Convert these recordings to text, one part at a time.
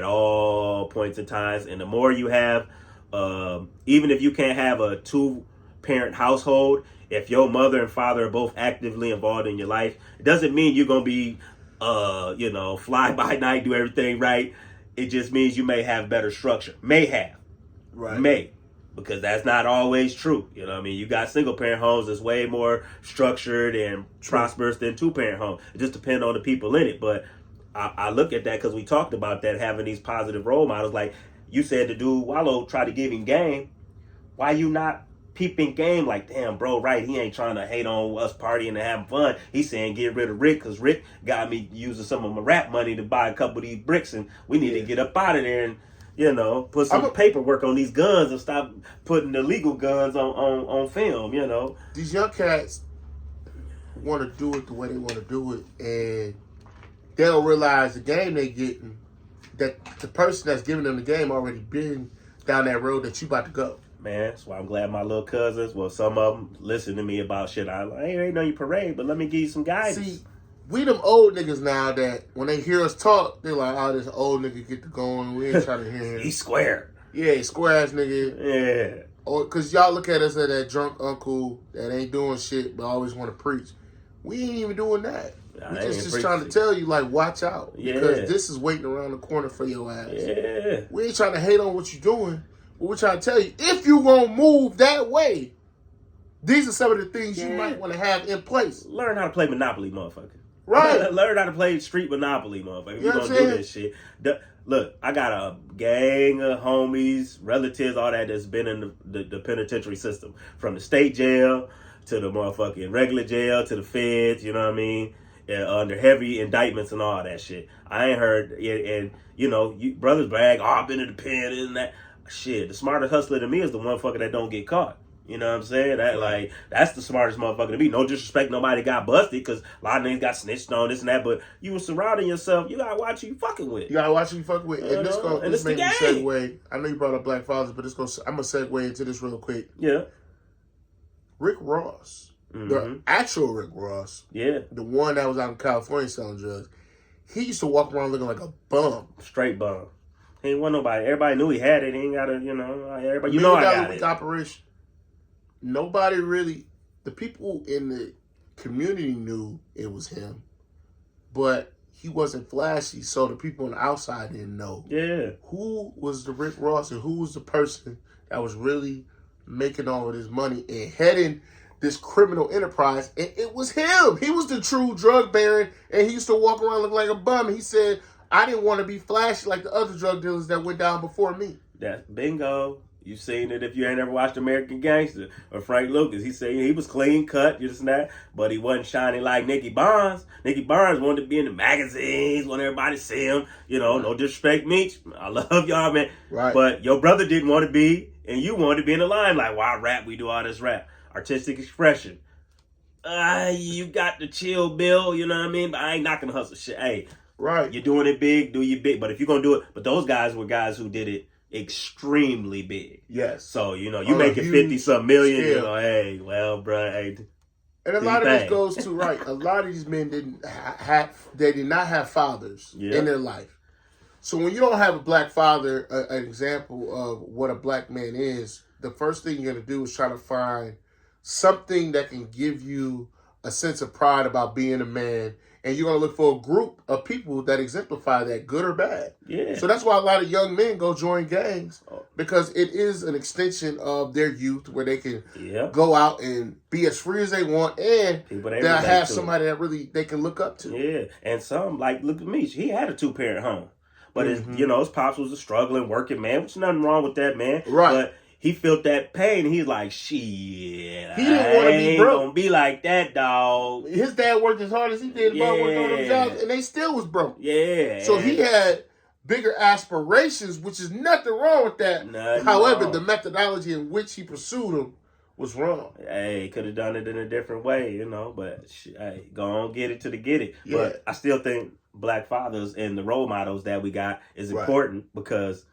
at all points in times. And the more you have, even if you can't have a two-parent household, if your mother and father are both actively involved in your life, it doesn't mean you're gonna be, fly by night, do everything right. It just means you may have better structure. May have, Right. may, because that's not always true. You know what I mean? You got single parent homes that's way more structured and prosperous than two parent homes. It just depends on the people in it. But I look at that because we talked about that, having these positive role models. Like you said, the dude Wallow tried to give him game. Why you not peeping game? Like, damn, bro, right? He ain't trying to hate on us partying and having fun. He's saying get rid of Rick because Rick got me using some of my rap money to buy a couple of these bricks, and we need to get up out of there and put some paperwork on these guns and stop putting illegal guns on film. These young cats want to do it the way they want to do it, and they don't realize the game they getting, that the person that's giving them the game already been down that road that you about to go. Man, that's why I'm glad my little cousins, well, some of them listen to me about shit. I ain't know you parade, but let me give you some guidance. See, we them old niggas now that when they hear us talk, they're like, oh, this old nigga get to going. We ain't trying to hear him. He's square. Yeah, square ass nigga. Yeah. Or because y'all look at us as that drunk uncle that ain't doing shit but always want to preach. We ain't even doing that. We just trying to tell you, like, watch out. Yeah. Because this is waiting around the corner for your ass. Yeah. We ain't trying to hate on what you're doing. But we're trying to tell you, if you gonna move that way, these are some of the things you might want to have in place. Learn how to play Monopoly, motherfucker. Right. Learn how to play street Monopoly, motherfucker. If you're going to do this shit. Look, I got a gang of homies, relatives, all that's been in the penitentiary system. From the state jail to the motherfucking regular jail to the feds, you know what I mean? Under heavy indictments and all that shit. I ain't heard, and you brothers brag, I've been in the pen and that. Shit, the smartest hustler to me is the motherfucker that don't get caught. You know what I'm saying? That's the smartest motherfucker to be. No disrespect, nobody got busted because a lot of niggas got snitched on this and that. But you were surrounding yourself. You gotta watch who you fucking with. You gotta watch who you fucking with. And this makes me segue. I know you brought up Black Fathers, but I'm gonna segue into this real quick. Yeah. Rick Ross, the actual Rick Ross, the one that was out in California selling drugs. He used to walk around looking like a bum, straight bum. He ain't want nobody. Everybody knew he had it. He ain't gotta, everybody. I got it. Operation. Nobody really. The people in the community knew it was him, but he wasn't flashy, so the people on the outside didn't know. Yeah. Who was the Rick Ross and who was the person that was really making all of this money and heading this criminal enterprise? And it was him. He was the true drug baron, and he used to walk around looking like a bum. And he said, I didn't want to be flashy like the other drug dealers that went down before me. That's bingo. You've seen it if you ain't ever watched American Gangster or Frank Lucas. He said he was clean cut, just that, but he wasn't shining like Nicky Barnes. Nicky Barnes wanted to be in the magazines, wanted everybody to see him. No disrespect, Meech. I love y'all, man. Right. But your brother didn't want to be, and you wanted to be in the limelight. Why rap? We do all this rap. Artistic expression. You got the chill, Bill, you know what I mean? But I ain't knocking the hustle shit. Hey. Right. You're doing it big, do you big. But if you're going to do it, but those guys were guys who did it extremely big. Yes. So, you making 50-some million, hey, well, bro, hey. And a lot of this goes to, right, a lot of these men did not have fathers in their life. So when you don't have a black father, an example of what a black man is, the first thing you're going to do is try to find something that can give you a sense of pride about being a man. And you're going to look for a group of people that exemplify that, good or bad. Yeah. So that's why a lot of young men go join gangs, because it is an extension of their youth where they can go out and be as free as they want, and they'll have somebody that really they can look up to. Yeah. And some, like, look at me. He had a two-parent home. But, his pops was a struggling working man, which is nothing wrong with that, man. Right. But he felt that pain. He's like, shit. He didn't want to be broke. Gonna be like that, dog. His dad worked as hard as he did, working on them jobs, and they still was broke. Yeah. So he had bigger aspirations, which is nothing wrong with that. However, the methodology in which he pursued them was wrong. Hey, could have done it in a different way, but hey, go on, get it to get it. Yeah. But I still think black fathers and the role models that we got is important because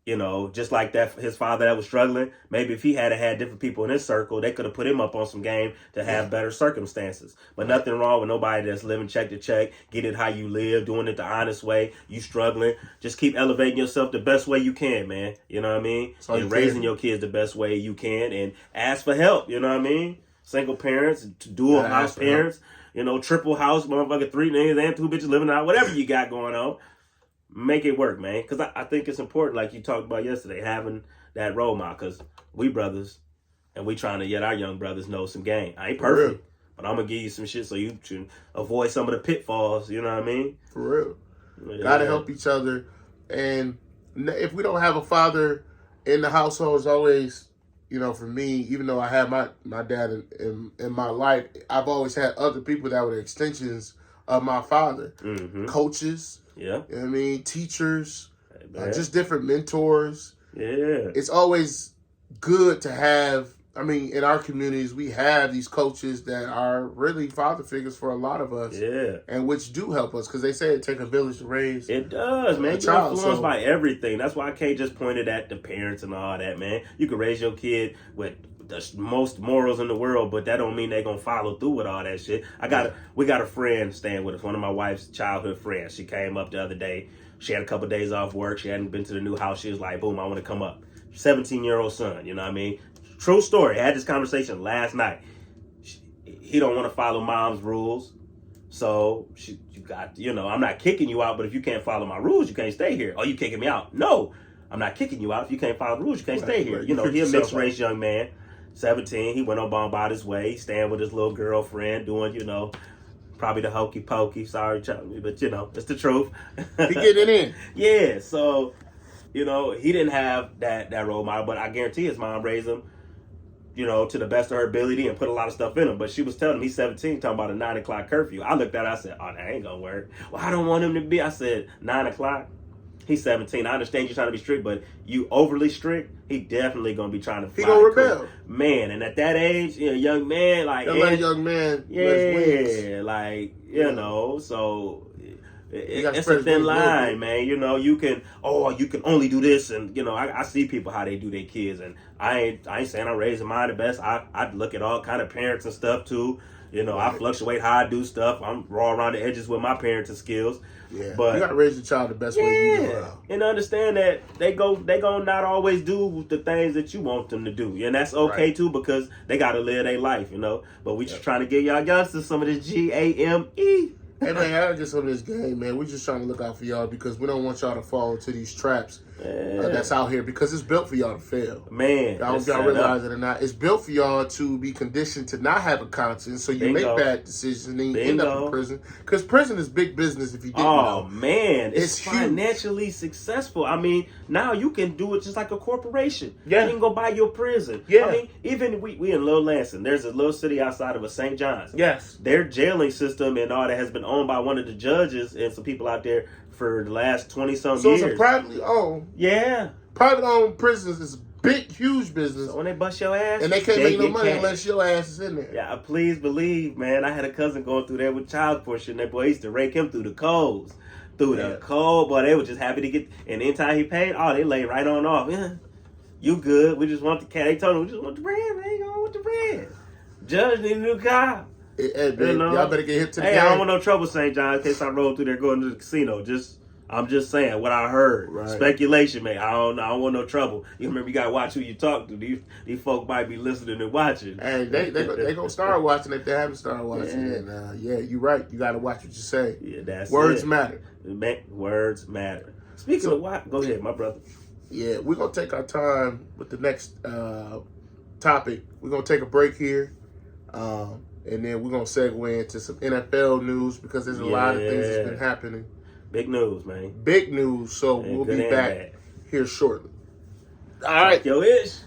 You know, just like that, his father that was struggling, maybe if he had had different people in his circle, they could have put him up on some game to have better circumstances. But nothing wrong with nobody that's living check to check, get it how you live, doing it the honest way. You struggling, just keep elevating yourself the best way you can, man. You know what I mean? And raising your kids the best way you can, and ask for help. You know what I mean? Single parents, dual house parents, you know, triple house, motherfucker, 3 niggas and 2 bitches living out, whatever you got going on. Make it work, man. Because I think it's important, like you talked about yesterday, having that role model. Because we brothers, and we trying to get our young brothers know some game. I ain't perfect, but I'm going to give you some shit so you can avoid some of the pitfalls. You know what I mean? For real. Yeah. Got to help each other. And if we don't have a father in the household, it's always, you know, for me, even though I had my dad in my life, I've always had other people that were extensions of my father. Mm-hmm. Coaches. Yeah. You know what I mean? Teachers, just different mentors. Yeah. It's always good to have, I mean, in our communities, we have these coaches that are really father figures for a lot of us. Yeah. And which do help us, because they say it takes a village to raise. It does, man. You're influenced by everything. That's why I can't just point it at the parents and all that, man. You can raise your kid with the most morals in the world, but that don't mean they're gonna follow through with all that shit. We got a friend staying with us, one of my wife's childhood friends. She came up the other day. She had a couple of days off work. She hadn't been to the new house. She was like, boom, I want to come up. 17-year-old son, you know what I mean? True story. I had this conversation last night. He don't want to follow mom's rules. So you got, you know, I'm not kicking you out, but if you can't follow my rules, you can't stay here. Oh, you kicking me out? No, I'm not kicking you out. If you can't follow the rules, you can't stay here. You know, he a mixed race young man. 17, he went on about his way, staying with his little girlfriend, doing, you know, probably the hokey pokey. Sorry, Charlie, but you know, it's the truth. He getting it in. Yeah, so, you know, he didn't have that role model, but I guarantee his mom raised him, you know, to the best of her ability and put a lot of stuff in him. But she was telling him he's 17, talking about a 9 o'clock curfew. I looked at it, I said, oh, that ain't gonna work. Well, I don't want him to be. I said, 9 o'clock? He's 17. I understand you're trying to be strict, but you overly strict, he definitely gonna be trying to. He gonna rebel, man. And at that age, you know, young man, like young man, yeah, like you know. So it's a thin line, man. You know, you can only do this, and you know, I see people how they do their kids, and I ain't saying I'm raising mine the best. I look at all kind of parents and stuff too. You know, I fluctuate how I do stuff. I'm raw around the edges with my parenting skills. Yeah, but you gotta raise your child the best way you know. And understand that they gonna not always do the things that you want them to do, and that's okay too, because they gotta live their life, you know. But we just trying to give y'all youngsters some of this GAME. Hey man, I gotta get some of this game, man. We're just trying to look out for y'all because we don't want y'all to fall into these traps that's out here, because it's built for y'all to fail. Man, y'all realize it or not. It's built for y'all to be conditioned to not have a conscience, so you make bad decisions and then you end up in prison. Because prison is big business if you didn't know. Oh man, it's financially successful. I mean, now you can do it just like a corporation. Yeah, you can go buy your prison. Yeah, I mean, even we in Little Lansing. There's a little city outside of St. John's. Yes, their jailing system and all that has been owned by one of the judges and some people out there for the last 20-some years. So it's a privately owned. Yeah. Private owned prisons is big, huge business. So when they bust your ass, and they can't make no money unless your ass is in there. Yeah, please believe, man. I had a cousin going through there with child portion. That boy used to rake him through the coals. The cold, boy, they were just happy to get, and anytime he paid, they lay right on off. Yeah, you good. We just want the cat. They told him, we just want the bread, man. You going with the bread. Judge need a new car. Hey, man, y'all better get hit to the game. I don't want no trouble, St. John, in case I roll through there going to the casino. I'm just saying what I heard. Right. Speculation, man. I don't want no trouble. You remember, you got to watch who you talk to. These folk might be listening and watching. Hey, they going to start watching if they haven't started watching. Yeah. And, you're right. You got to watch what you say. Yeah, that's Words it. matter. Words matter. Speaking of what, go ahead, my brother. Yeah, we're going to take our time with the next topic. We're going to take a break here. And then we're going to segue into some NFL news, because there's a lot of things that's been happening. Big news, man. Big news. So we'll be back here shortly. All right. Yo, Ish.